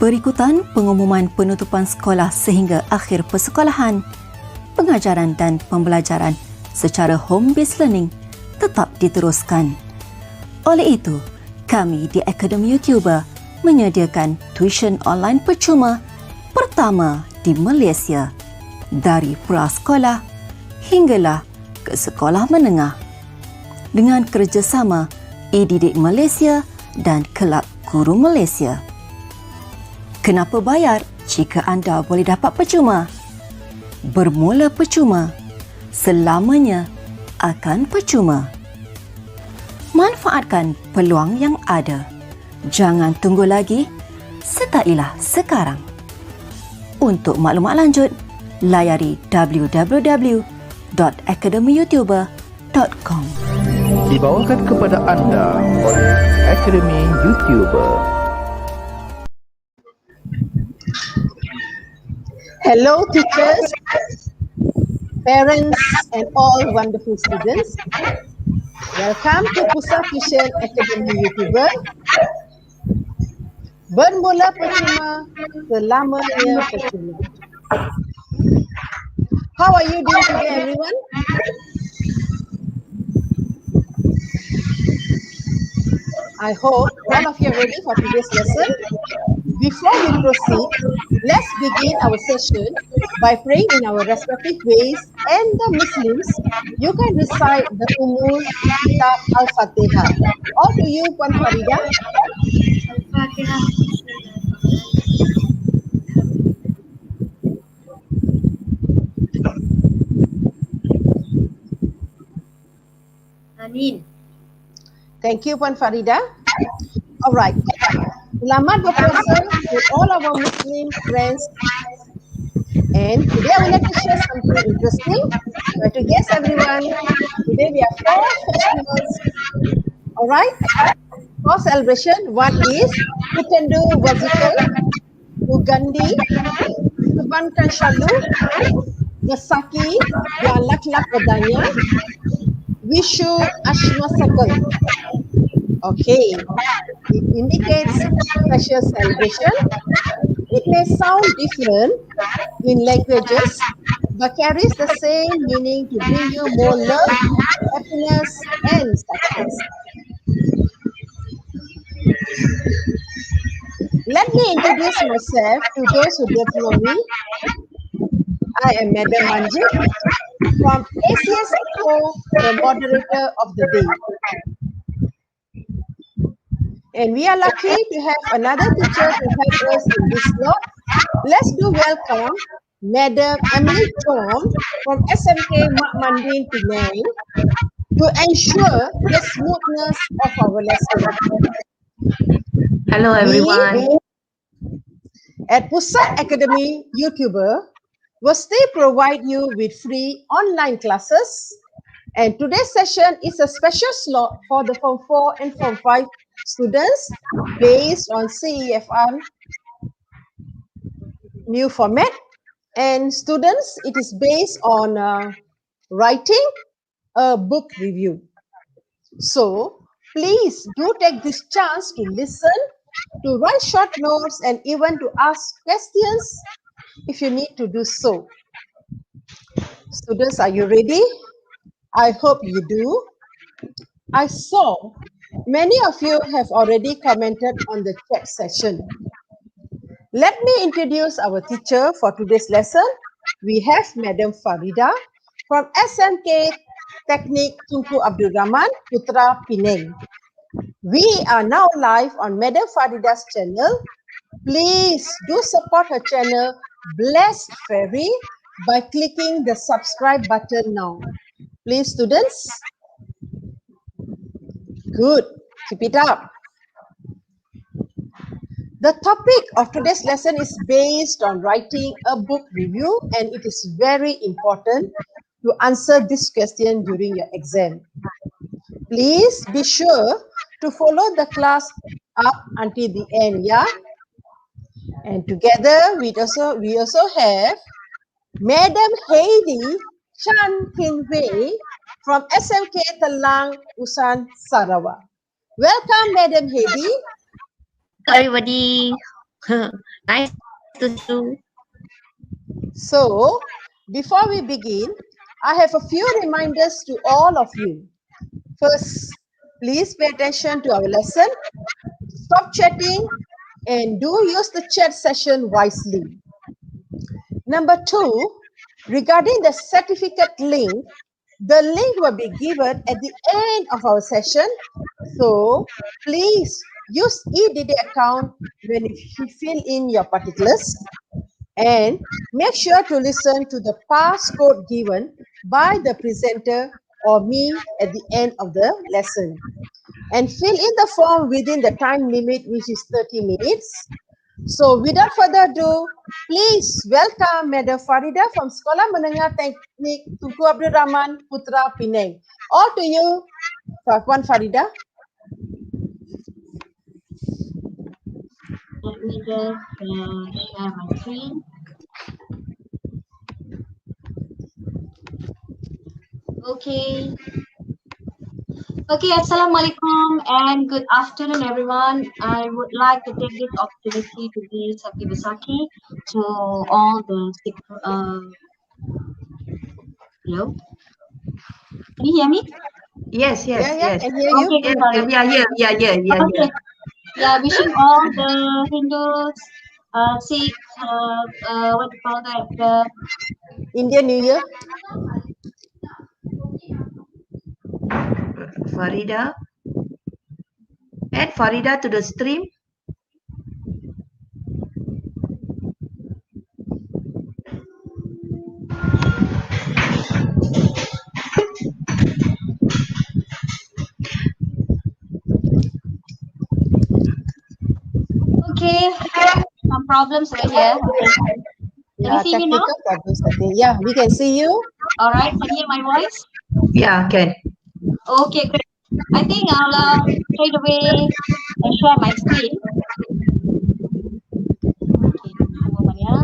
Berikutan pengumuman penutupan sekolah sehingga akhir persekolahan. Pengajaran dan pembelajaran secara home-based learning tetap diteruskan. Oleh itu, kami di Akademi YouTuber menyediakan tuition online percuma pertama di Malaysia, dari prasekolah hinggalah ke sekolah menengah, dengan kerjasama e-didik Malaysia dan Kelab Guru Malaysia. Kenapa bayar jika anda boleh dapat percuma? Bermula percuma, selamanya akan percuma. Manfaatkan peluang yang ada. Jangan tunggu lagi, sertailah sekarang. Untuk maklumat lanjut, layari www.akademiyoutuber.com. Dibawakan kepada anda oleh Akademi YouTuber. Hello teachers, parents and all wonderful students. Welcome to Pusat Tuisyen AYU. Bermula percuma, selamanya percuma. How are you doing today, everyone? I hope all of you are ready for today's lesson. Before we proceed, let's begin our session by praying in our respective ways, and the Muslims, you can recite the Umur Kitab Al-Fatihah. All to you, Puan Farida. Al-Fatihah. Amin. Thank you, Puan Farida. All right. Selamat berpuasa to all our Muslim friends. And today I would like to share something interesting. But to guess everyone, today we have 4 festivals. All right. 4 celebration. One is Kutendu Wazikal, Ugandi, Kebankan Shalu, Ngesaki, yang lak-lak bedanya, Wishu Ashma Sakal. Okay, it indicates special celebration. It may sound different in languages, but carries the same meaning to bring you more love, happiness, and success. Let me introduce myself to those who don't know me. I am Madam Manjit from ACSO, the moderator of the day. And we are lucky to have another teacher to help us in this slot. Let's do welcome Madam Emily Chong from SMK Mak Mandin Penang to ensure the smoothness of our lesson. Hello everyone. At Pusat Academy YouTuber, will still provide you with free online classes. And today's session is a special slot for the Form 4 and Form 5 students based on CEFR new format. And students, it is based on writing a book review. So please do take this chance to listen, to write short notes, and even to ask questions if you need to do so. Students, are you ready? I hope you do. I saw many of you have already commented on the chat session. Let me introduce our teacher for today's lesson. We have Madam Farida from SMK Teknik Tunku Abdul Rahman, Putra, Penang. We are now live on Madam Farida's channel. Please do support her channel, Blessed Fairy, by clicking the subscribe button now. Please, students. Good. Keep it up. The topic of today's lesson is based on writing a book review, and it is very important to answer this question during your exam. Please be sure to follow the class up until the end, yeah? And together we also have Madam Heidi Chan Kin Wei from SMK Telang, Usan, Sarawak. Welcome, Madam Heidi. Everybody. Nice to see you. So, before we begin, I have a few reminders to all of you. First, please pay attention to our lesson, stop chatting, and do use the chat session wisely. Number two, regarding the certificate link, the link will be given at the end of our session. So, please use eDD account when you fill in your particulars. And make sure to listen to the passcode given by the presenter or me at the end of the lesson. And fill in the form within the time limit, which is 30 minutes. So without further ado, please welcome Madam Farida from Sekolah Menengah Teknik Tunku Abdul Rahman Putra Penang. All to you, Puan Farida. Let me just share my screen. Okay. Okay, Assalamualaikum and good afternoon, everyone. I would like to take this opportunity to give Saki Besaki to all the hello? Can you hear me? Yes, Yeah, can hear you. Okay, Yes, sorry. we are here. Okay. Yeah, wishing all the Hindus, Sikhs, what do you call that? Indian New Year. Farida. Add Farida to the stream. Okay, some problems right here. Okay. Can you see me now? Technical problems, I think. Yeah, we can see you. All right, can you hear my voice? Yeah, can. Okay, great. I think I'll straight away share my screen. Okay, one moment, yeah.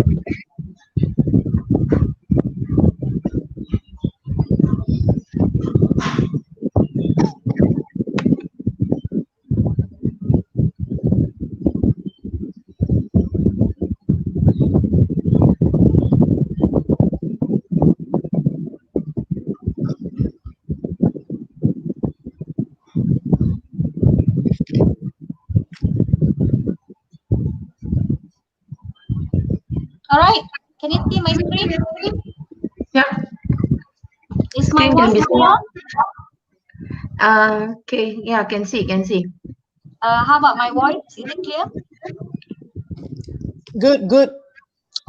All right, can you see my screen? Yeah. Is my Screen can voice be clear? Okay, yeah, can see. How about my voice? Is it clear? Good.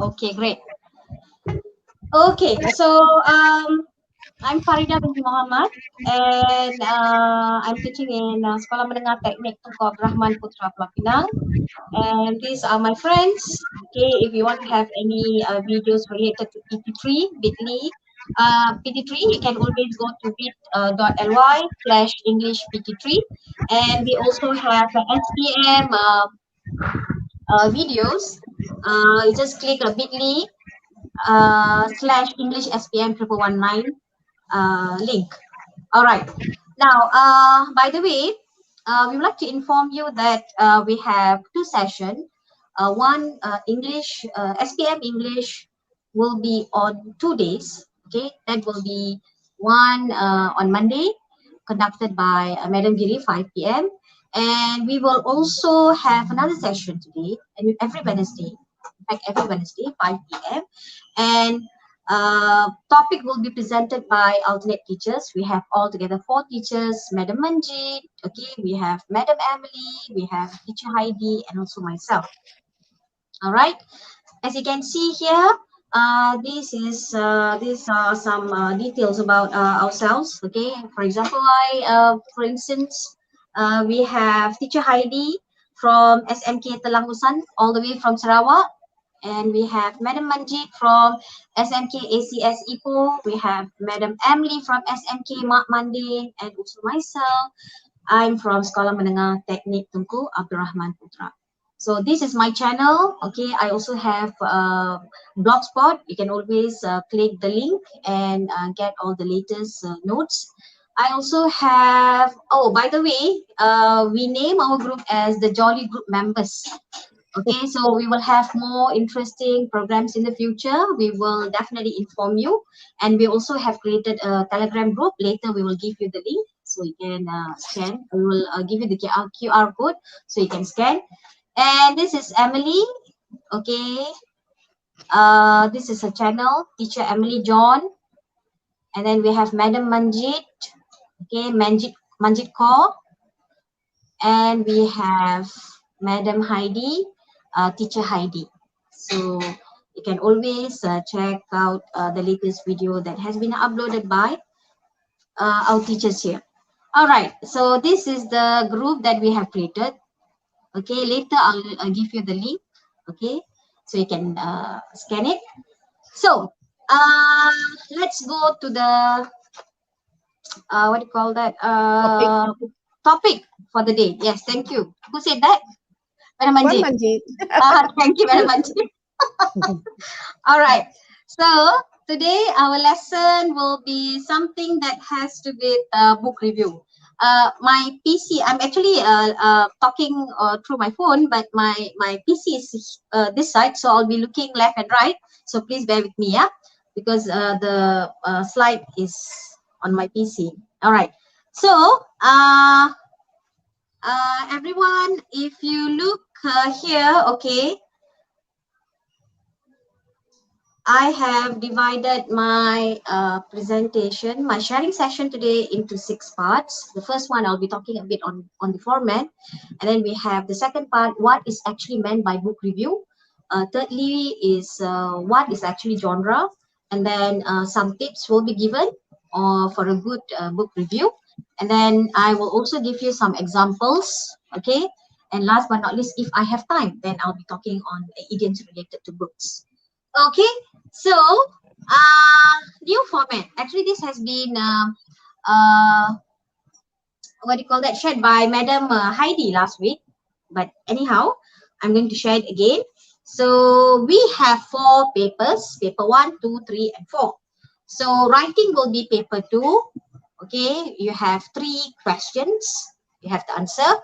Okay, great. Okay, so I'm Farida binti Muhammad and I'm teaching in Sekolah Menengah Teknik Tunku Abdul Rahman Putra Penang. And these are my friends. Okay, if you want to have any videos related to PT3, bit.ly, PT3, you can always go to bit.ly/English PT3. And we also have SPM videos. You just click a bit.ly /English SPM 1119 link. All right. Now, by the way, we would like to inform you that we have two sessions. One English, SPM English will be on 2 days. Okay, that will be one on Monday, conducted by Madam Giri 5 p.m. And we will also have another session today, and every Wednesday, in fact, every Wednesday 5 p.m. And topic will be presented by alternate teachers. We have altogether 4 teachers, Madam Manjit, okay, we have Madam Emily, we have teacher Heidi, and also myself. All right, as you can see here, these are some details about ourselves. Okay, for example, for instance, we have teacher Heidi from SMK Telangusan, all the way from Sarawak. And we have Madam Manjit from SMK ACS Ipoh. We have Madam Emily from SMK Mak Mande, and also myself. I'm from Sekolah Menengah Teknik Tunku Abdul Rahman Putra. So this is my channel. Okay, I also have blogspot. You can always click the link and get all the latest notes. I also have, oh, by the way, we name our group as the Jolly Group members. Okay, so we will have more interesting programs in the future. We will definitely inform you, and we also have created a Telegram group. Later, we will give you the link so you can scan. We will give you the QR code so you can scan. And this is Emily. Okay, this is a channel, Teacher Emily John, and then we have Madam Manjit. Okay, Manjit Kaur, and we have Madam Heidi, Teacher Heidi. So you can always check out the latest video that has been uploaded by our teachers here. All right, so this is the group that we have created. Okay, later I'll give you the link. Okay, so you can scan it. So let's go to the what do you call that topic for the day. Yes, thank you. Who said that? Madam Manjit. Manjit. Thank you, Madam Manjit. All right. So today our lesson will be something that has to do with book review. My PC, I'm actually talking through my phone, but my PC is this side, so I'll be looking left and right. So please bear with me, yeah, because the slide is on my PC. All right. So everyone, if you look here, okay, I have divided my presentation, my sharing session today into 6 parts. The first one, I'll be talking a bit on the format. And then we have the second part, what is actually meant by book review. Thirdly is what is actually genre. And then some tips will be given for a good book review. And then I will also give you some examples, okay? And last but not least, if I have time, then I'll be talking on idioms related to books. Okay, so new format. Actually, this has been what do you call that, shared by Madam Heidi last week. But anyhow, I'm going to share it again. So we have 4 papers: paper 1, 2, 3, and 4. So writing will be paper 2. Okay, you have 3 questions you have to answer,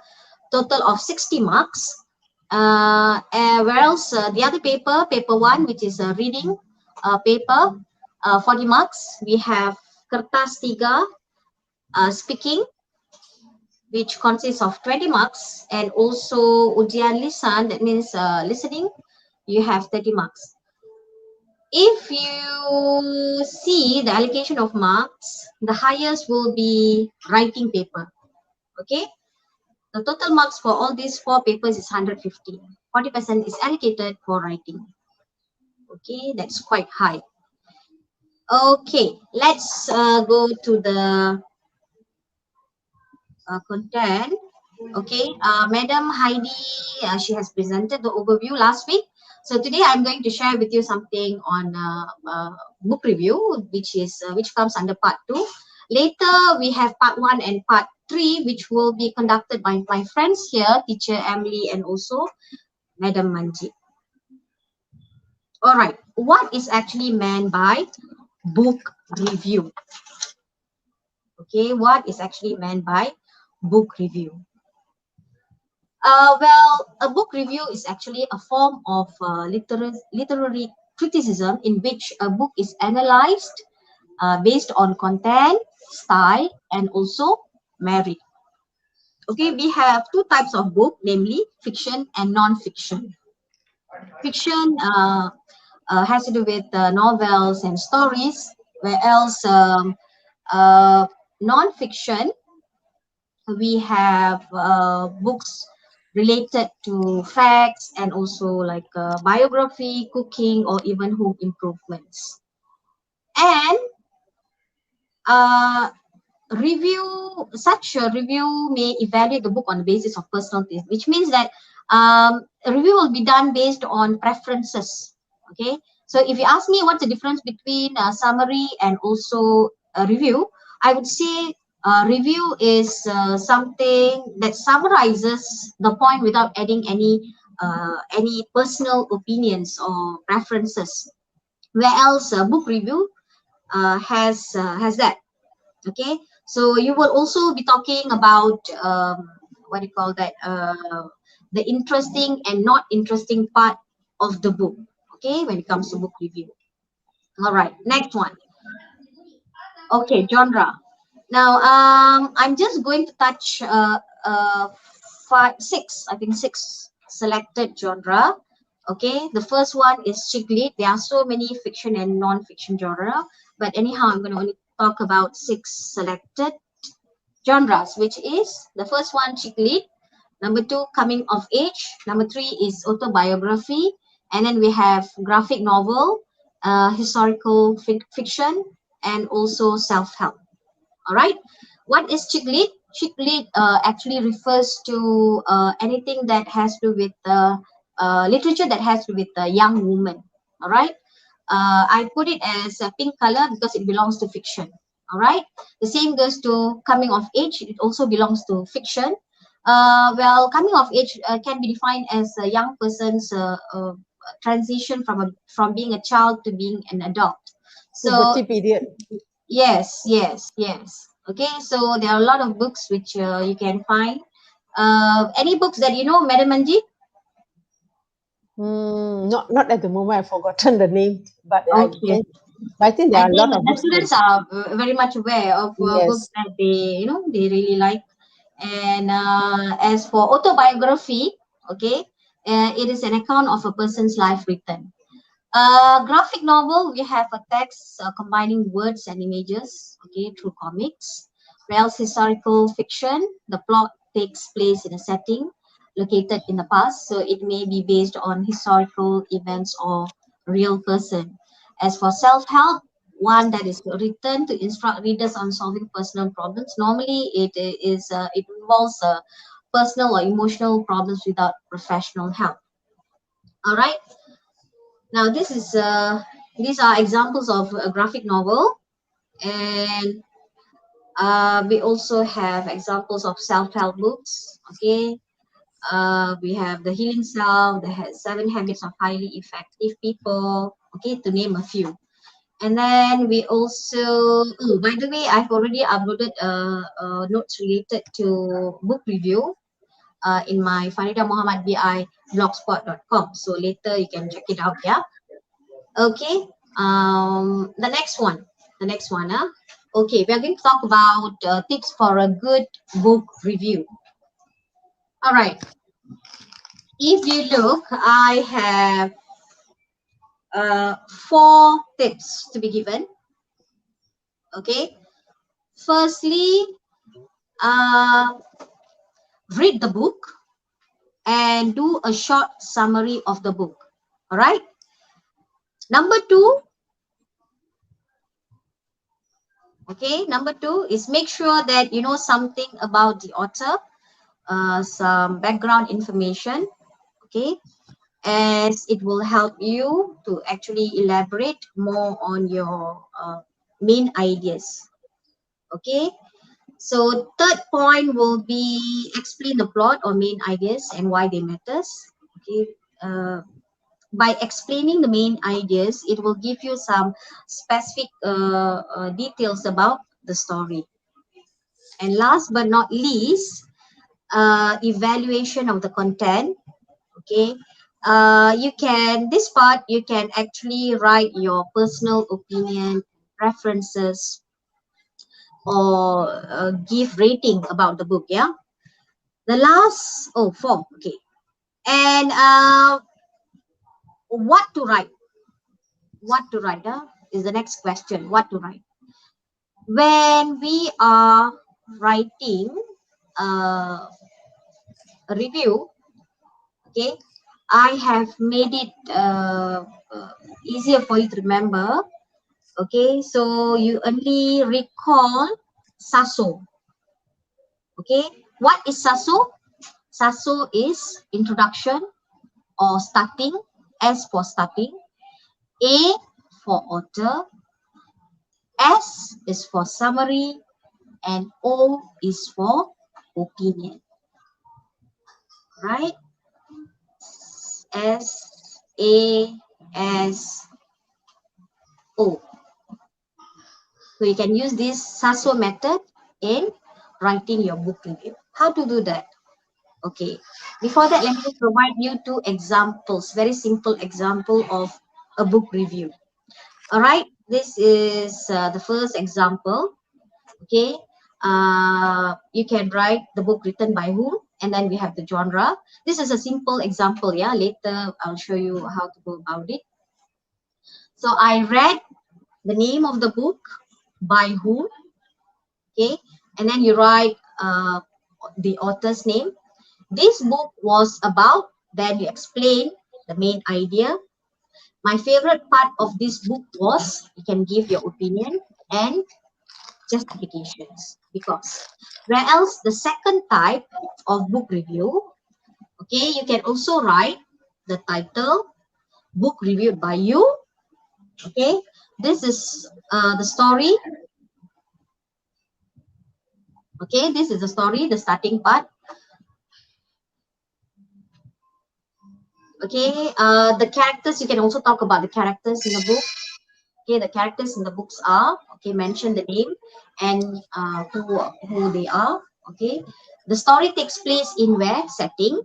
total of 60 marks. Whereas the other paper, paper 1, which is a reading paper, 40 marks. We have kertas 3, speaking, which consists of 20 marks, and also ujian lisan, that means listening, you have 30 marks. If you see the allocation of marks, the highest will be writing paper. Okay, the total marks for all these 4 papers is 150. 40% is allocated for writing. Okay, that's quite high. Okay, let's go to the content. Okay, Madam Heidi, she has presented the overview last week. So today I'm going to share with you something on book review, which comes under part 2. Later we have part 1 and part 3, which will be conducted by my friends here, Teacher Emily and also Madam Manjit. All right, what is actually meant by book review? Okay, what is actually meant by book review? Well, a book review is actually a form of literary criticism in which a book is analyzed based on content, style, and also merit. Okay, we have 2 types of book, namely fiction and non-fiction. Fiction has to do with novels and stories, whereas non-fiction, we have books related to facts and also like biography, cooking, or even home improvements. And such a review may evaluate the book on the basis of personal taste, which means that a review will be done based on preferences. Okay, so if you ask me what's the difference between a summary and also a review, I would say review is something that summarizes the point without adding any personal opinions or preferences, whereas a book review has that. Okay, so you will also be talking about what do you call that, the interesting and not interesting part of the book, okay, when it comes to book review. All right, next one. Okay, genre. Now, I'm just going to touch six selected genre. Okay, the first one is chick lit. There are so many fiction and non-fiction genre, but anyhow, I'm going to only talk about 6 selected genres, which is the first one, chick lit. Number 2, coming of age. Number 3 is autobiography, and then we have graphic novel, historical fiction, and also self-help. All right, what is chick lit? Chick lit actually refers to anything that has to do with literature that has to do with a young woman. All right, I put it as a pink color because it belongs to fiction. All right, the same goes to coming of age. It also belongs to fiction. Well, coming of age can be defined as a young person's transition from being a child to being an adult. So Puberty period. yes. Okay, so there are a lot of books which you can find. Any books that you know, Madam Manji? Not at the moment. I've forgotten the name, but Okay. I think there I are a think lot of the books. students are very much aware of Yes. books that they really like. And as for autobiography, okay, it is an account of a person's life written. Graphic novel, we have a text combining words and images, okay, through comics. Whereas historical fiction, the plot takes place in a setting located in the past, so it may be based on historical events or real person. As for self-help, one that is written to instruct readers on solving personal problems. Normally, it involves personal or emotional problems without professional help. All right. Now, these are examples of a graphic novel, and we also have examples of self-help books. Okay, we have The Healing Self, the 7 Habits of Highly Effective People. Okay, to name a few. And then we also, oh, by the way, I've already uploaded notes related to book review in my Farida Muhammad BI blogspot.com. So later you can check it out. Yeah. Okay, the next one. Okay, we are going to talk about tips for a good book review. All right, if you look, I have 4 tips to be given. Okay, firstly, read the book and do a short summary of the book. All right, number 2, is make sure that you know something about the author, some background information, okay, as it will help you to actually elaborate more on your main ideas. Okay, so third point will be explain the plot or main ideas and why they matters. Okay, by explaining the main ideas, it will give you some specific details about the story. And last but not least, evaluation of the content. Okay, this part you can actually write your personal opinion, preferences, or give rating about the book. Yeah, the last, form. Okay, and what to write is the next question. What to write when we are writing a review? Okay, I have made it easier for you to remember. Okay, so you only recall SASO. Okay, what is SASO? SASO is introduction or starting. S for starting, A for author, S is for summary, and O is for opinion. Right? S, A, S, O. So you can use this SASO method in writing your book review. How to do that? Okay. Before that, let me just provide you two examples, very simple example of a book review. All right. This is the first example. Okay. You can write the book written by who, and then we have the genre. This is a simple example. Yeah. Later, I'll show you how to go about it. So I read the name of the book, by who. Okay. And then you write the author's name. This book was about, then you explain the main idea. My favorite part of this book was, you can give your opinion and justifications. Because where else the second type of book review, okay, you can also write the title, book reviewed by you. Okay, this is the story. Okay, this is the story, the starting part. Okay, the characters, you can also talk about the characters in the book. Okay, the characters in the books are, okay, mention the name and who they are. Okay, the story takes place in where, setting,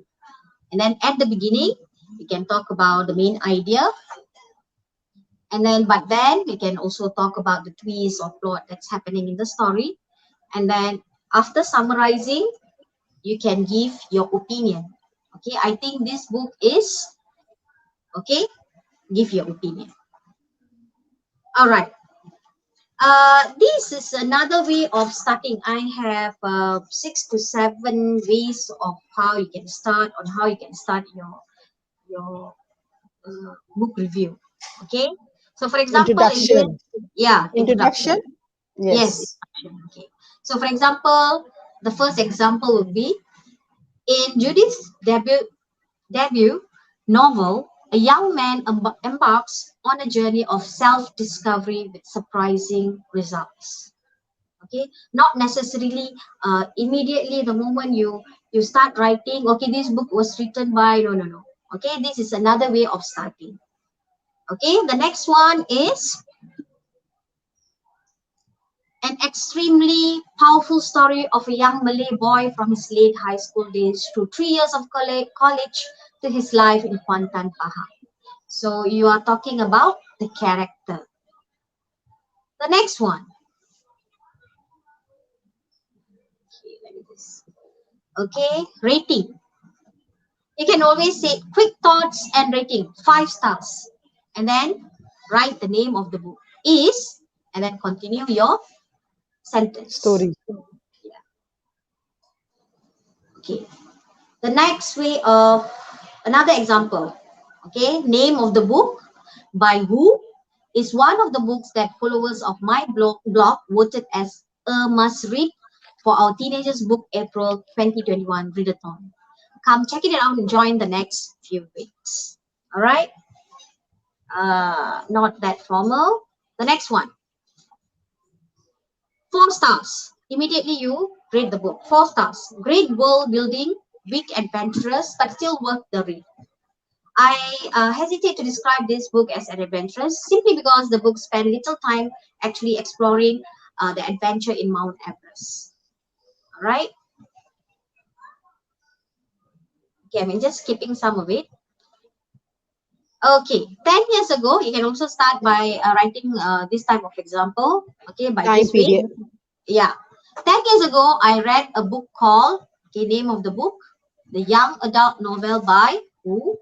and then at the beginning you can talk about the main idea, and then but then you can also talk about the twist or plot that's happening in the story, and then after summarizing you can give your opinion. Okay, I think this book is, okay, give your opinion. All right. This is another way of starting. I have 6 to 7 ways of how you can start, on how you can start your book review. Okay. So for example, Introduction. Introduction. Yes. Yes. Introduction. Okay. So for example, the first example would be, in Judith's debut novel, a young man embarks on a journey of self-discovery with surprising results. Okay, not necessarily immediately the moment you start writing, okay, this book was written by, no. Okay, this is another way of starting. Okay, the next one is an extremely powerful story of a young Malay boy from his late high school days through 3 years of college to his life in Kuantan, Pahang. So you are talking about the character. The next one. Okay, let me just. Okay, rating. You can always say quick thoughts and rating, 5 stars. And then write the name of the book is, and then continue your sentence. Story. Yeah. Okay. The next way of, another example. Okay, name of the book, by who, is one of the books that followers of my blog voted as a must read for our Teenagers Book April 2021 readathon. Come check it out and join the next few weeks. All right. Not that formal. The next one. 4 stars. Immediately you read the book. 4 stars. Great world building, big adventurous, but still worth the read. I hesitate to describe this book as an adventurous simply because the book spent little time actually exploring the adventure in Mount Everest. All right. Okay, I'm just skipping some of it. Okay, 10 years ago, you can also start by writing this type of example. Okay, by Time this way. period. Yeah. 10 years ago, I read a book called, okay, name of the book, the young adult novel by who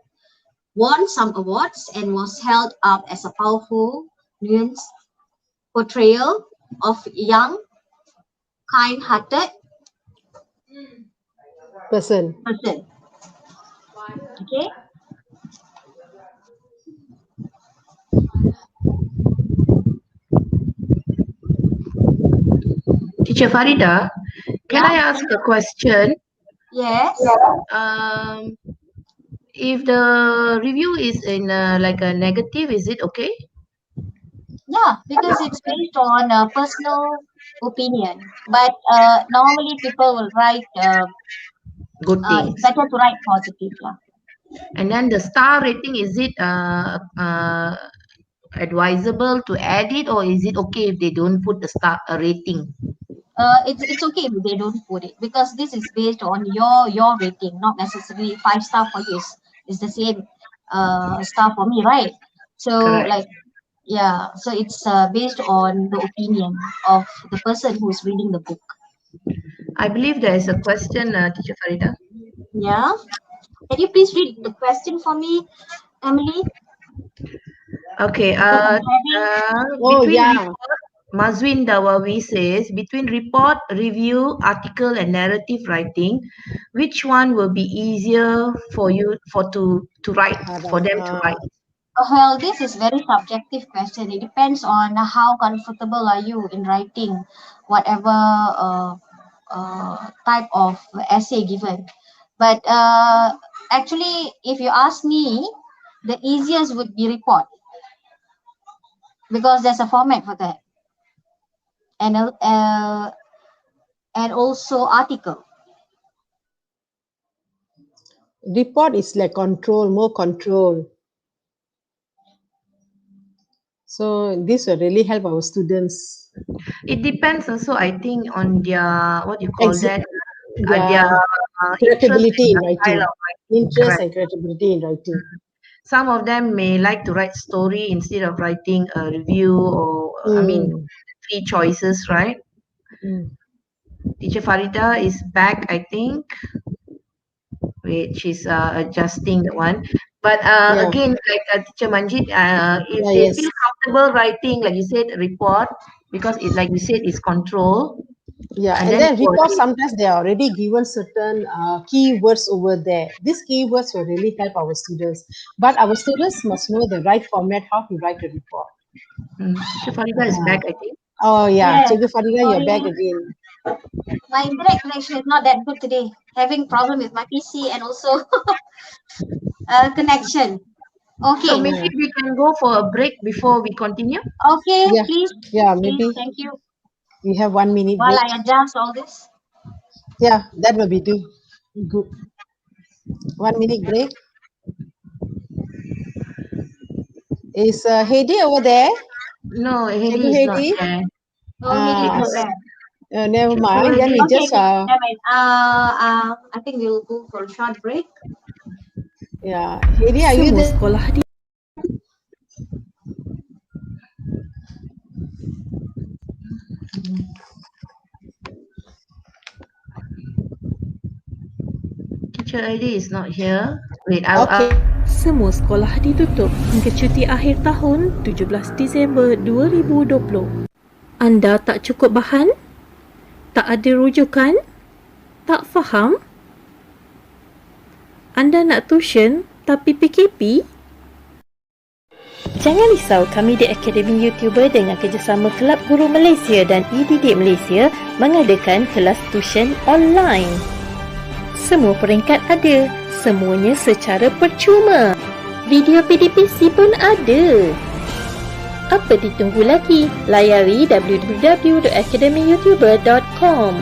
won some awards and was held up as a powerful, nuanced portrayal of young, kind-hearted Person. person. Okay. Teacher Farida, can I ask a question? Yes. If the review is in like a negative, is it okay? Yeah, because it's based on personal opinion. But normally people will write, Good things. it's better to write positive. Yeah. And then the star rating, is it advisable to add it, or is it okay if they don't put the star rating? it's okay if they don't put it, because this is based on your rating, not necessarily 5 star for you is the same star for me, right? So Correct. like, yeah, so it's based on the opinion of the person who's reading the book. I believe there is a question, Teacher Farida. Yeah, can you please read the question for me, Emily? Okay. Because I'm having Oh, Between yeah. Mazwin Dawawi says, between report, review, article, and narrative writing, which one will be easier for you to write, for them to write? well, this is very subjective question. It depends on how comfortable are you in writing whatever type of essay given. But actually, if you ask me, the easiest would be report, because there's a format for that, and and also article. Report is like control, more control. So this will really help our students. It depends also, I think, on their, what you call that, their Yeah, interest credibility and in the style writing, of writing. interest Correct. and credibility in writing. Some of them may like to write story instead of writing a review, or I mean, Mm. three choices, right? Mm. Teacher Farida is back, I think, which is adjusting the one. But Yeah, again, like Teacher Manjit, if yeah, they yes. feel comfortable writing, like you said, report, because it, like you said, is control, Yeah, and and then then reports, sometimes they are already given certain keywords over there. These keywords will really help our students. But our students must know the right format, how to write a report. Teacher Farida is back, I think. Oh, yeah. Yes, Cikgu Farida, you're sorry, back again. my internet connection is not that good today. Having problem with my PC and also connection. So Okay, maybe Yeah, we can go for a break before we continue. okay, yeah, please, yeah. please, Maybe thank you. we have 1 minute While break. I adjust all this. Yeah, that will be good. 1 minute break. Is Heidi over there? No, Cikgu Hedy is not Heidi? there. Oh, Heidi is not there. Never So mind. Then we Hedy, Okay, just okay, never mind. I think we'll go for a short break. yeah. Heidi, are you Semua there? sekolah di Teacher Hedy is not here. Wait, Okay. semua sekolah ditutup hingga cuti akhir tahun 17 Disember 2020. Anda tak cukup bahan? Tak ada rujukan? Tak faham? Anda nak tuition tapi PKP? Jangan risau, kami di Akademi YouTuber dengan kerjasama Kelab Guru Malaysia dan e-Didik Malaysia mengadakan kelas tuition online. Semua peringkat ada, semuanya secara percuma. Video PDPC pun ada. Apa ditunggu lagi? Layari www.academyyoutuber.com.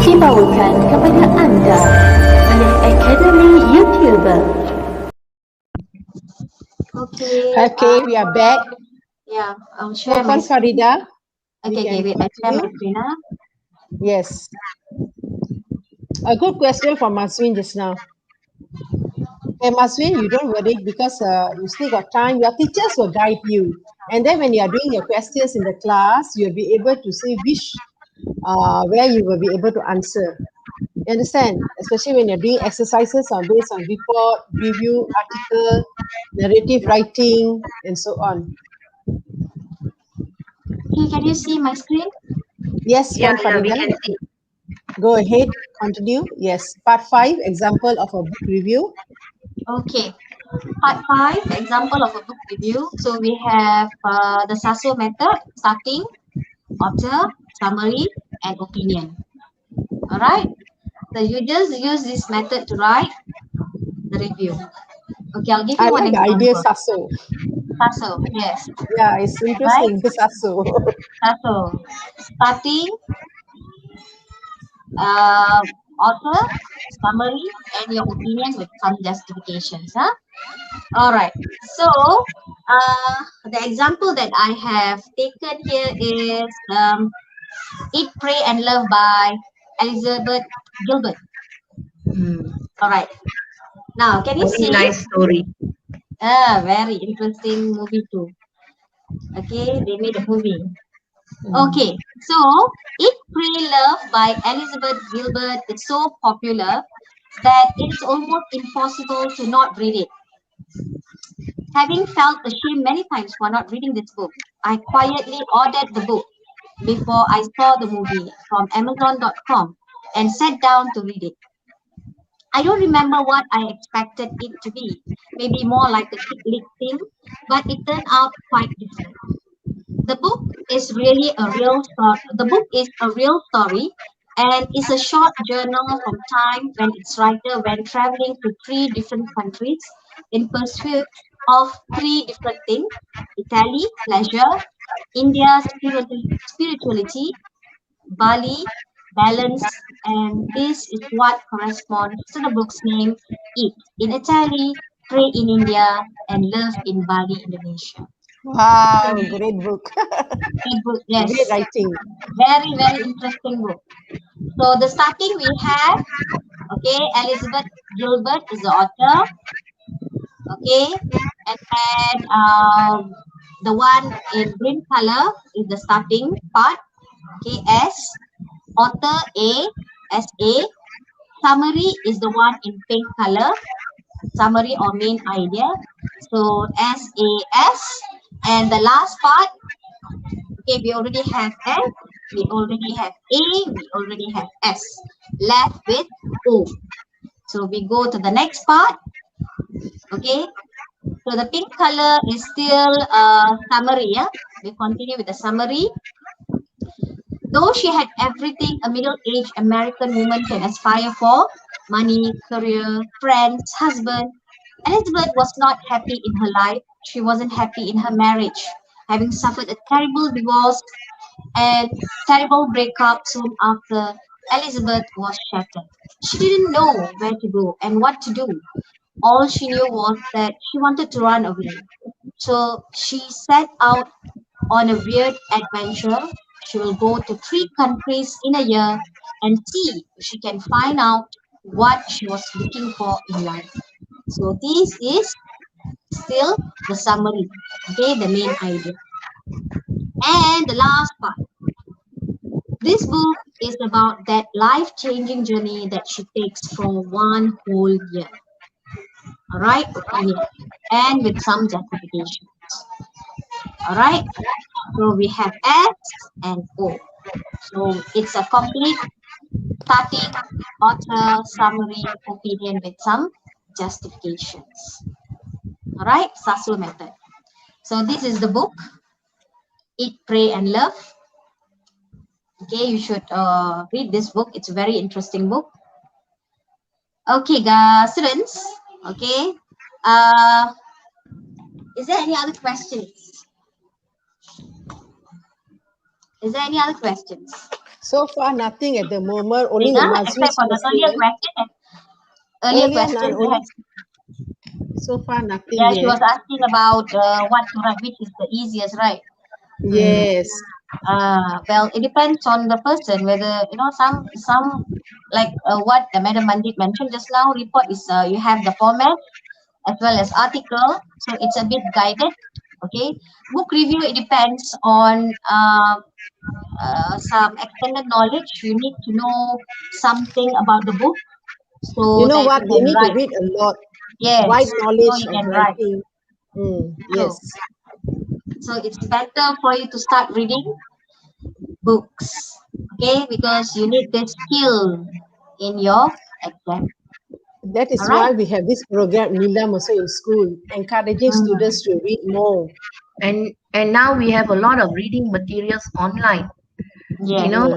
Dibawakan kepada anda oleh Akademi YouTuber. Okay, we are back. Yeah, I'll share So, my screen. Farida. Okay, wait, I share my screen. Yes. A good question from Maswin just now. Okay, Maswin, you don't worry because you still got time. Your teachers will guide you. And then when you are doing your questions in the class, you'll be able to see where you will be able to answer. You understand? Especially when you're doing exercises based on report, review, article, narrative writing, and so on. Okay, can you see my screen? Yes, yeah, Puan we Farida. can see. Go ahead, continue. Yes, part 5, example of a book review. Okay, part 5, example of a book review. So we have the SASO method, starting, author, summary, and opinion. All right. So you just use this method to write the review. Okay, I'll give I you one like the idea, example. Saso. SASO, yes. Yeah, it's All right. interesting, Saso. SASO, starting, author, summary, and your opinion with some justifications. All right. So the example that I have taken here is Eat, Pray and Love by Elizabeth Gilbert. All right. Now, can you see? Very nice story. Very interesting movie too. Okay, they made a movie. Okay, so Eat, Pray, Love by Elizabeth Gilbert is so popular that it's almost impossible to not read it. Having felt ashamed many times for not reading this book, I quietly ordered the book before I saw the movie from Amazon.com and sat down to read it. I don't remember what I expected it to be, maybe more like a chick lit thing, but it turned out quite different. The book is really a real story. The book is a real story and is a short journal from time when its writer went traveling to 3 different countries in pursuit of 3 different things: Italy, pleasure; India, spirituality; Bali, balance. And this is what corresponds to the book's name: Eat in Italy, Pray in India, and Love in Bali, Indonesia. Wow, great book. Great book, yes. Great writing. Very, very interesting book. So the starting we have, okay, Elizabeth Gilbert is the author, okay, and then the one in green color is the starting part, okay, S, author A, S-A, summary is the one in pink color, summary or main idea, so S-A-S, and the last part, okay, we already have S, we already have A, we already have S, left with O. So we go to the next part, okay. So the pink color is still summary, yeah. We continue with the summary. Though she had everything a middle-aged American woman can aspire for, money, career, friends, husband, Elizabeth was not happy in her life. She wasn't happy in her marriage, having suffered a terrible divorce and terrible breakup soon after. Elizabeth was shattered. She didn't know where to go and what to do. All she knew was that she wanted to run away. So she set out on a weird adventure. She will go to 3 countries in a year and see if she can find out what she was looking for in life. So this is still the summary, okay, the main idea. And the last part. This book is about that life-changing journey that she takes for 1 whole year. All right, and with some justifications. All right, so we have S and O. So it's a complete starting, author, summary, opinion with some justifications. All right, Sasul method. So this is the book, Eat, Pray and Love. Okay, you should read this book. It's a very interesting book. Okay, guys, students. Okay. Is there any other questions? Is there any other questions? So far, nothing at the moment. Only Rina, Mazri's except for the earlier question. Earlier question. So far, nothing Yeah, yet. she was asking about what to write, which is the easiest, right? Yes. Well, it depends on the person, whether, you know, some like what the Madam Mandit mentioned just now, report is you have the format as well as article, so it's a bit guided, okay. Book review, it depends on some extended knowledge. You need to know something about the book, so you know that what, you they can need write. to read a lot. Yes, Wide knowledge so you of can write. writing. Yes. So it's better for you to start reading books, okay, because you need the skill in your exam. That is why we have this program, Nilam, also in school, encouraging students to read more. And now we have a lot of reading materials online. Yes. You know,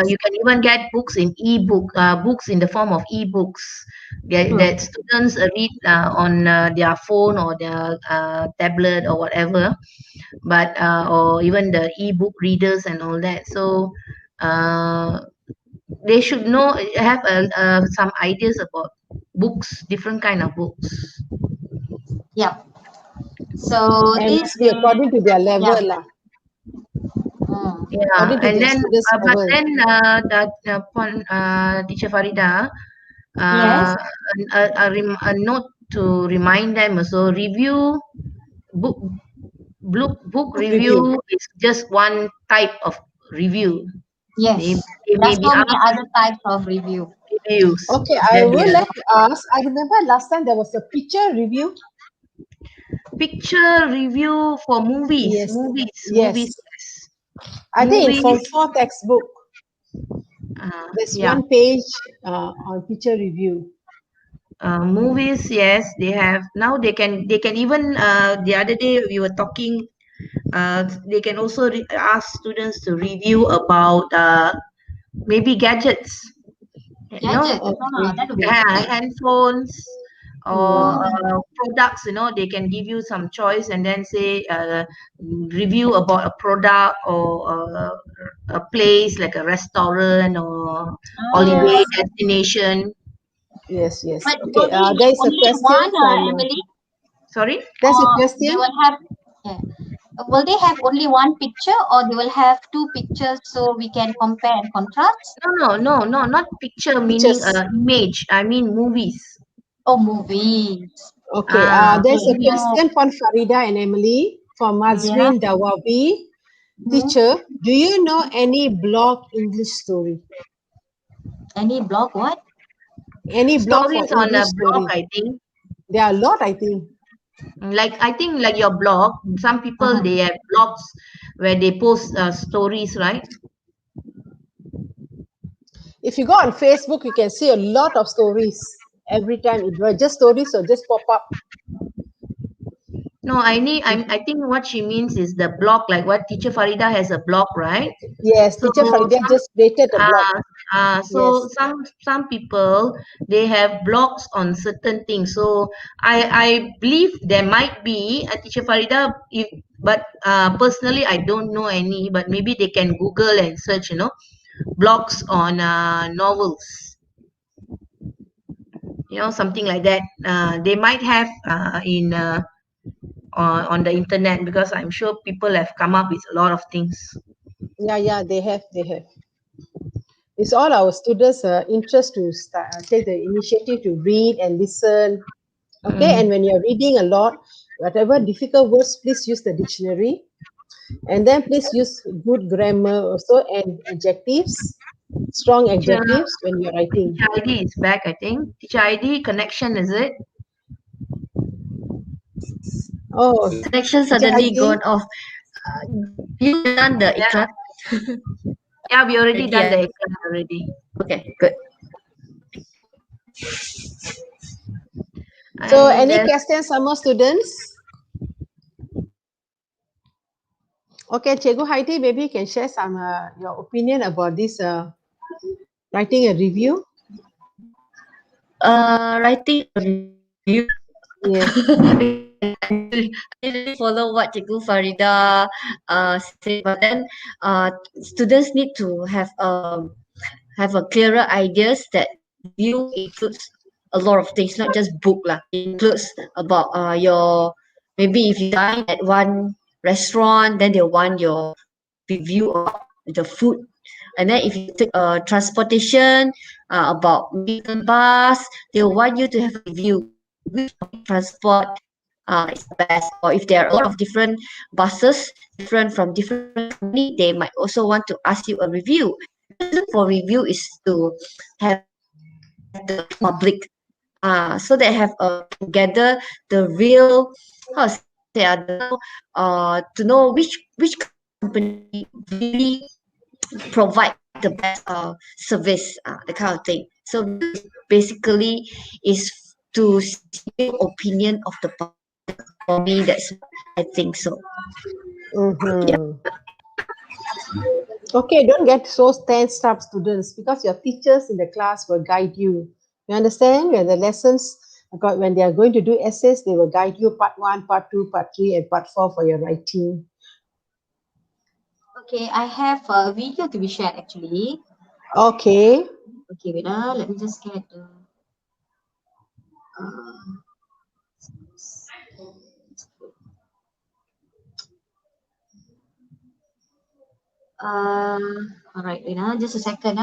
you can even get books in books in the form of e-books that students read on their phone or their tablet or whatever, but or even the e-book readers and all that. So they should have some ideas about books, different kind of books. Yep. So and this must be according to their level. Yeah, according to and their then students' but level. then Teacher Farida, Yes. a note to remind them also, review book book Book review. review is just one type of review. They, Yes. they may There's be so many asked other types of review. reviews. Okay, I Then would they like to ask. I remember last time there was a picture review. picture review for movies, Yes, movies, yes. yes. I think in Form Movies. 4 textbook, there's Yeah. one page on picture review. Movies, yes, they have. Now they can even the other day we were talking. They can also ask students to review about maybe gadgets. You know, Gadget. Okay. That would be nice. handphones or Mm. products. They can give you some choice and then say review about a product or a place like a restaurant or Yes, holiday destination. yes. But will Okay. they There have is a only question one, from. Emily, Sorry. There's a or they question. will have? Yeah. Will they have only one picture, or they will have two pictures so we can compare and contrast? No, not picture meaning Pictures. image. I mean movies. Oh, movies. Okay. There's Okay. a question from Farida and Emily from Yeah. Mazrin Dawabi. Mhm. Teacher, do you know any blog English story? Any blog? What? Any blog for Stories on a English blog, story? I think. There are a lot, I think. Like I think like your blog. Some people Uh-huh. they have blogs where they post stories, right? If you go on Facebook, you can see a lot of stories every time. It was just stories or just pop up. No, I think what she means is the blog, like what Teacher Farida has a blog, right? Yes, So teacher Farida some just created a blog. uh, Yes. so some people they have blogs on certain things. So I believe there might be a Teacher Farida, if but personally I don't know any, but maybe they can Google and search, blogs on novels, something like that. They might have in on the internet, because I'm sure people have come up with a lot of things. Yeah, they have. It's all our students' interest to take the initiative to read and listen. Okay, and Mm. when you're reading a lot, whatever difficult words, please use the dictionary. And then please use good grammar also and adjectives, strong Teacher, adjectives when you're writing. Teacher ID is back, I think. Teacher ID connection, is it? Oh, Connection teacher suddenly ID. gone off. You done the Yeah, ikrar yeah, we already already? done Yeah. the exam already. Okay, good. So And any then questions, some students? Okay, Cikgu Heidi, maybe you can share some your opinion about this writing a review. Writing a review. Yes. I didn't follow what Cikgu Farida said, but then students need to have a clearer ideas that review includes a lot of things, not just book lah. It includes about your, maybe if you dine at one restaurant, then they want your review about the food. And then if you take transportation, about maybe the bus, they want you to have a review which transport is the best. Or if there are a lot of different buses, different from different company, they might also want to ask you a review. The reason for review is to have the public, so they have together the real, how to say, to know which company really provide the best service, the kind of thing. So basically is to see the opinion of the public. For me, that's I think so. Mm-hmm. Okay, don't get so tensed up, students, because your teachers in the class will guide you. You understand? When the lessons, when they are going to do essays, they will guide you part 1, part 2, part 3, and part 4 for your writing. Okay, I have a video to be shared actually. Okay. Okay, wait, let me just get the. Uh, All right, just a second.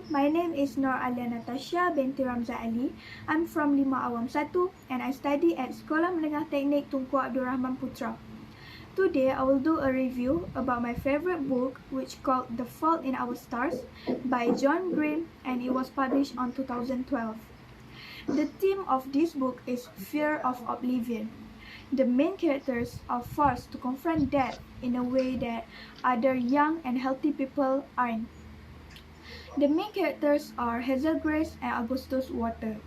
My name is Nur Alia Natasha binti Ramzan Ali. I'm from 5 Awam 1 and I study at Sekolah Menengah Teknik Tunku Abdul Rahman Putra. Today I will do a review about my favorite book which called The Fault in Our Stars by John Green and it was published on 2012. The theme of this book is fear of oblivion. The main characters are forced to confront death in a way that other young and healthy people aren't. The main characters are Hazel Grace and Augustus Water.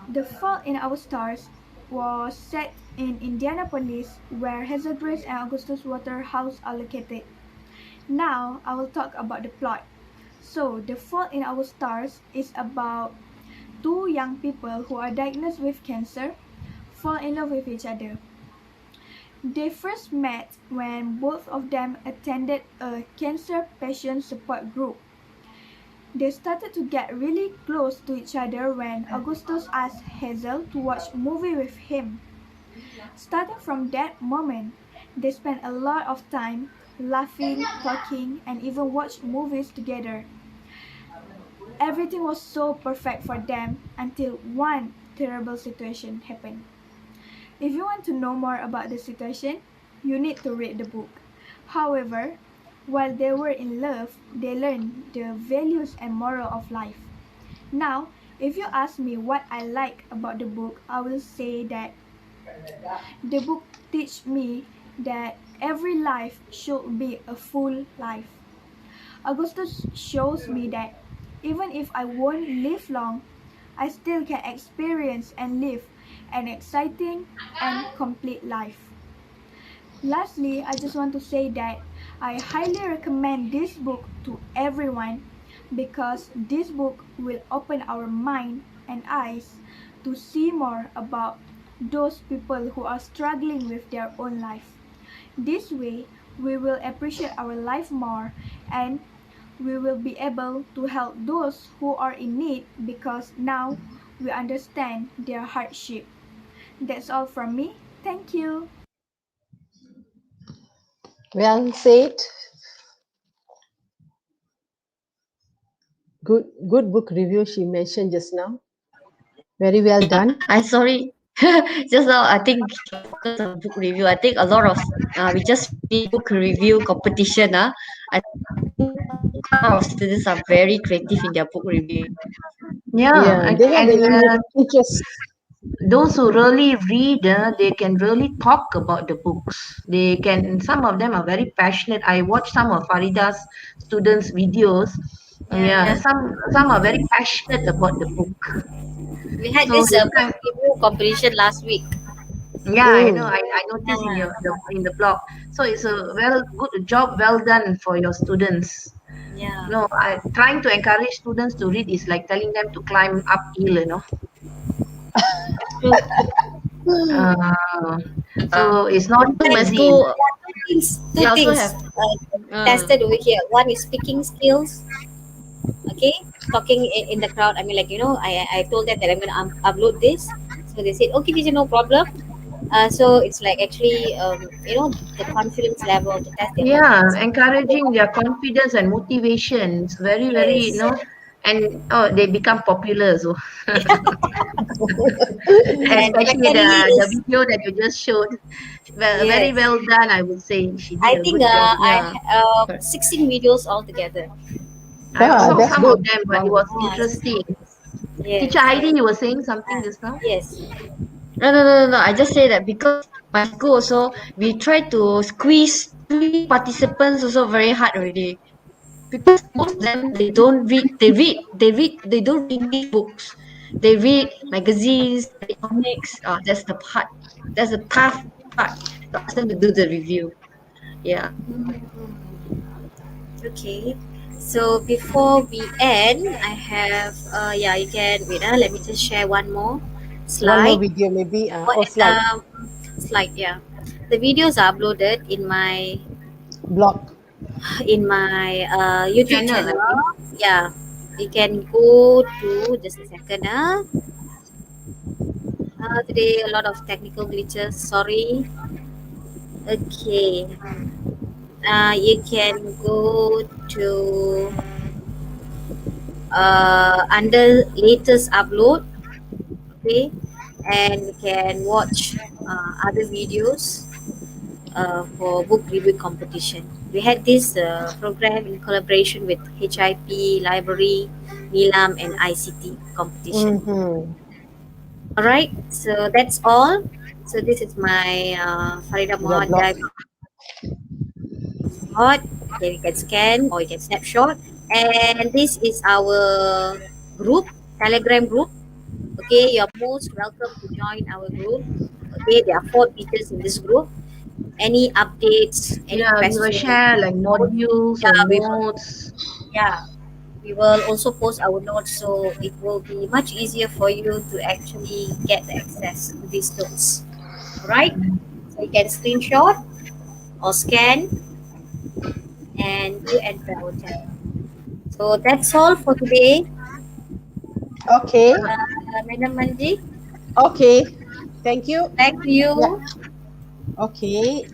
The Fault in Our Stars was set in Indianapolis, where Hazel Grace and Augustus Water house are located. Now, I will talk about the plot. So, The Fault in Our Stars is about two young people who are diagnosed with cancer fall in love with each other. They first met when both of them attended a cancer patient support group. They started to get really close to each other when Augustus asked Hazel to watch a movie with him. Starting from that moment, they spent a lot of time laughing, talking, and even watched movies together. Everything was so perfect for them until one terrible situation happened. If you want to know more about the situation, you need to read the book. However, while they were in love, they learned the values and moral of life. Now, if you ask me what I like about the book, I will say that the book teaches me that every life should be a full life. Augustus shows me that even if I won't live long, I still can experience and live an exciting and complete life. Lastly, I just want to say that I highly recommend this book to everyone because this book will open our mind and eyes to see more about those people who are struggling with their own life. This way, we will appreciate our life more and we will be able to help those who are in need because now we understand their hardship. That's all from me. Thank you. Well said. Good book review she mentioned just now. Very well done. I'm sorry. Just now, I think focus on book review. I think a lot of we just did book review competition. I think our students are very creative in their book review. Yeah, Yeah, they have and an interest. those who really read, they can really talk about the books. They can. Some of them are very passionate. I watched some of Farida's students' videos. Yeah, Yeah. some are very passionate about the book. We had So this the book time, review competition last week. yeah, I know. Mm. I noticed in Yeah. the blog. So it's a good job, well done for your students. Yeah. No, I trying to encourage students to read is like telling them to climb uphill, True. Uh, so it's not Also, my easy. school, Two they also things have. tested over here. One is speaking skills. Okay, talking in the crowd. I mean, like I told them that I'm gonna upload this, so they said, okay, teacher, no problem. So it's like actually the confidence level to test their Yeah, confidence. encouraging their confidence and motivation. It's very, very, Yes. and they become popular. So And especially secondly the is video that you just showed. Well, very yes. well done, I would say. She did I a think good job. I Yeah. 16 videos altogether. I Yeah, saw that's some of good. them, but it Wow. was Ah, 16 interesting. videos. Teacher Yes, Heidi, yes, you were saying something just now? yes. No. I just say that because my school also we try to squeeze three participants also very hard already. Because most of them they don't read. They don't read English books. They read magazines, they read comics. That's the part. That's the tough part to ask them to do the review. Yeah. Okay. So before we end, I have you can wait. Let me just share one more One more slide. video maybe. What Or slide. slide? Yeah. the videos are uploaded in my Blog. YouTube Channel, channel. I think. Yeah, you can go to just a second. Today a lot of technical glitches. Sorry. Okay. You can go to under latest upload. Okay, and you can watch other videos for book review competition. We had this program in collaboration with HIP Library, Nilam, and ICT competition. Mm-hmm. All right, so that's all. So this is my Farida Your Muhammad blog. Guide hot. Then you can scan or you can snapshot. And this is our group, Telegram group. Okay, you're most welcome to join our group. Okay, there are 4 teachers in this group. Any updates, any Yeah, we will questions? share like modules or Yeah, notes. we will also post our notes, so it will be much easier for you to actually get the access to these notes. All right, so you can screenshot or scan and do enter our chat. So that's all for today. Okay. Madam Manji, Okay. Thank you. back to you. Yeah. Okay.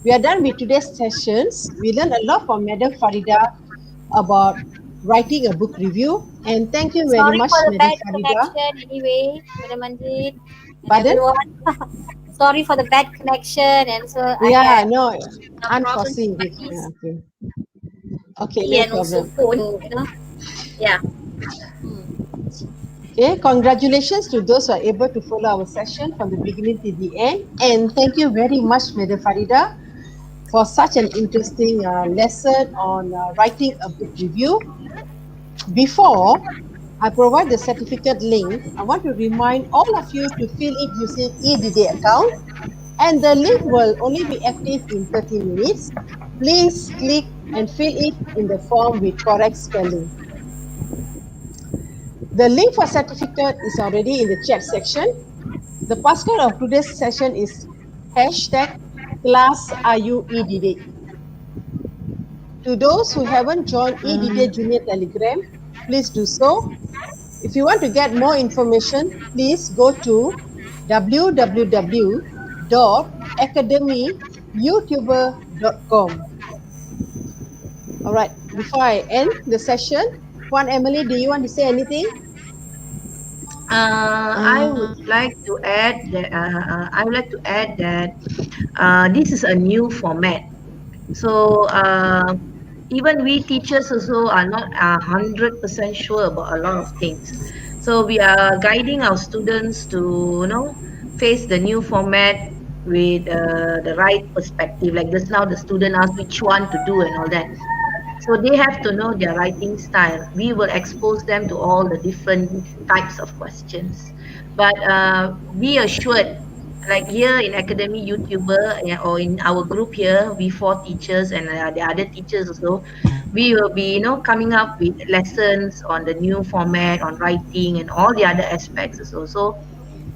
We are done with today's sessions. We learned a lot from Madam Farida about writing a book review. And thank you very Sorry much, for the Madam bad Farida. connection anyway, Madam Manji and Pardon? everyone. Sorry for the bad connection, and so I Yeah, had no, problems unforeseen. with my Yeah, PC okay. Okay, no and also problem. phone. Yeah. Okay, congratulations to those who are able to follow our session from the beginning to the end. And thank you very much, Madam Farida, for such an interesting lesson on writing a book review. Before I provide the certificate link, I want to remind all of you to fill it using eDD account, and the link will only be active in 30 minutes. Please click and fill it in the form with correct spelling. The link for certificate is already in the chat section. The passcode of today's session is hashtag class AYU eDD. To those who haven't joined eDD Junior Telegram, please do so. If you want to get more information, please go to www.academyyoutuber.com. All right, before I end the session, Puan Emily, do you want to say anything? I would like to add that this is a new format. So even we teachers also are not 100% sure about a lot of things. So we are guiding our students to face the new format with the right perspective. Like just now, the student asked which one to do and all that. So they have to know their writing style. We will expose them to all the different types of questions. But be assured, like here in Academy YouTuber or in our group here, we 4 teachers and the other teachers also, we will be coming up with lessons on the new format, on writing and all the other aspects also. So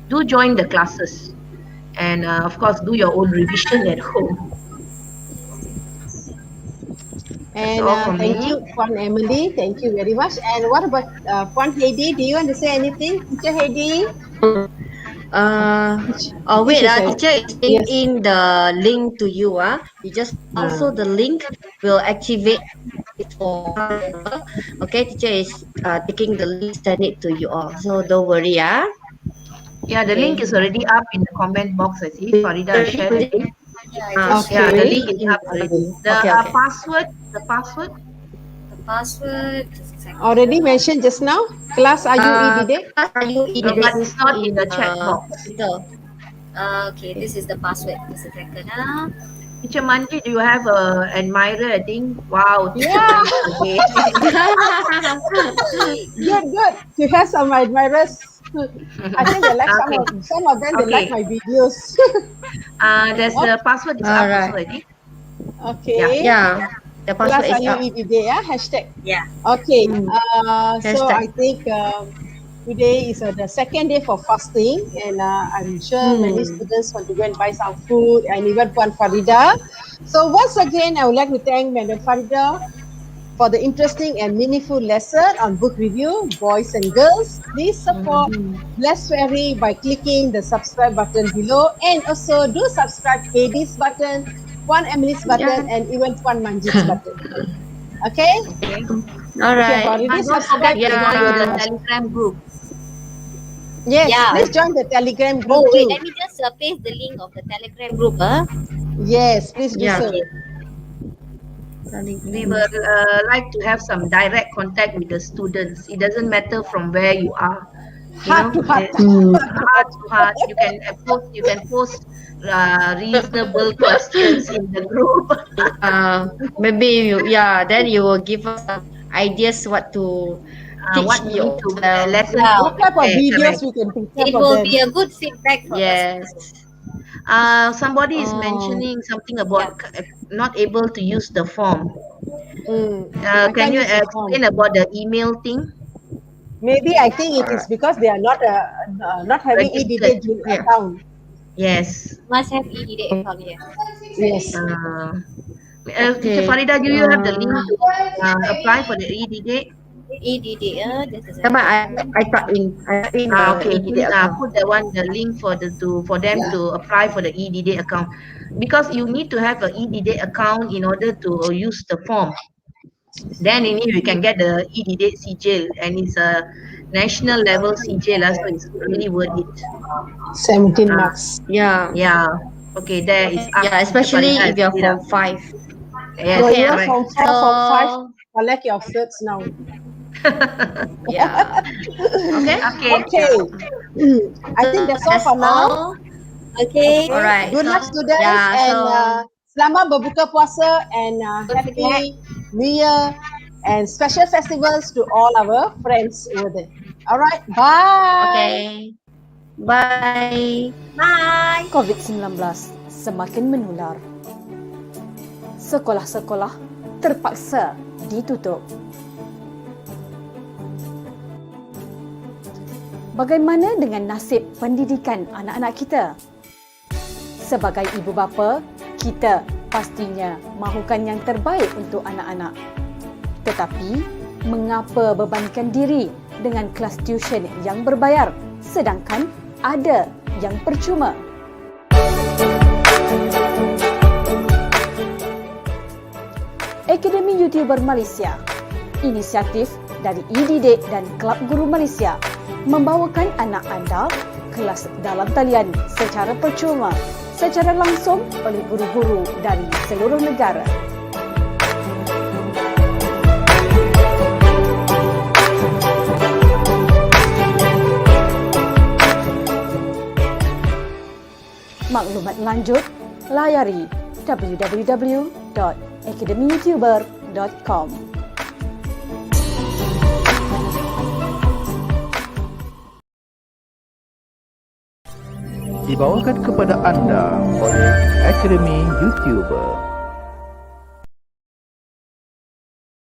do join the classes and of course do your own revision at home. That's And all from thank me. you, Puan Emily. Thank you very much. And what about Puan Heidi? Do you want to say anything? Teacher Heidi? Wait, Teacher, sorry. teacher is sending Yes. in the link to you. You just also the link will activate it for all member. Okay, teacher is taking the link, send it to you all. So don't worry, Yeah, the Okay. link is already up in the comment box. I see Farida shared the link. Yeah, I just Yeah, shared the the Okay. link link. is up already. The Okay, okay. password. The password, just a second. Already mentioned just now. Class IUE did it? Class IU But it's not in the chat box. capital. Okay, this is the password. Just a second. Teacher Manji, do you have a admirer? I think. Wow, Teacher Yeah. Manji today. Good. You have some admirers. I think they like Okay, some of them. They like okay. my videos. There's the password is All up right. already. Okay. Yeah, the Class password is up. IUE did it. Yeah. Hashtag. Yeah. Okay. So Hashtag. I think today is the second day for fasting, and I'm sure many students want to go and buy some food, and even Puan Farida. So once again, I would like to thank Madam Farida for the interesting and meaningful lesson on book review, boys and girls. Please support Bless Fairy by clicking the subscribe button below, and also do subscribe KD's button, Puan Emily's button, and even Puan Manjit's button. Okay? All If you have right. already Don't forget subscribed, to thank you join very the much. Telegram group. Yes, Yeah. please join the Telegram group Oh wait, too. let me just paste the link of the Telegram group. Yes, please do Yeah. so. We will like to have some direct contact with the students. It doesn't matter from where you are. Heart to heart. Heart to heart. You can post reasonable questions in the group. Maybe then you will give us some ideas what to teach What we you. need to lesson. Yeah. What type of Okay, videos correct. we can prepare It for will them? be a good feedback for us. Yes. Somebody is Oh. mentioning something about not able to use the form. I Can can't you use the form. explain about the email thing? Maybe I think it is because they are not having Registered. EDD account. Yes. Must have EDD account, yes. Yes. Teacher Farida, do you have the link to apply for the EDD? EDD, just a second. Come on, I type in Okay, EDD please account. put the link for them to apply for the EDD account, because you need to have an EDD account in order to use the form. Then in it you can get the EDD CJL, and it's a national level CJL, so it's really worth it. 17 marks. Yeah. Yeah. Okay, there is. Yeah, especially if you're from 5. Yes, So you are correct. from 4, from 5, collect your certs now. Yeah. Okay. Okay. I think that's all for now. Okay. Alright. Good luck, students, Yeah, and selamat berbuka puasa, and happy New Year, and special festivals to all our friends over there. All right, bye. Okay. Bye. Bye. COVID-19 semakin menular. Sekolah-sekolah terpaksa ditutup. Bagaimana dengan nasib pendidikan anak-anak kita? Sebagai ibu bapa, kita pastinya mahukan yang terbaik untuk anak-anak. Tetapi, mengapa bebankan diri dengan kelas tuition yang berbayar sedangkan ada yang percuma? Akademi YouTuber Malaysia, inisiatif dari IDD dan Kelab Guru Malaysia, membawakan anak anda kelas dalam talian secara percuma, secara langsung oleh guru-guru dari seluruh negara. Maklumat lanjut, layari www.academyyoutuber.com. Dibawakan kepada anda oleh Akademi YouTuber.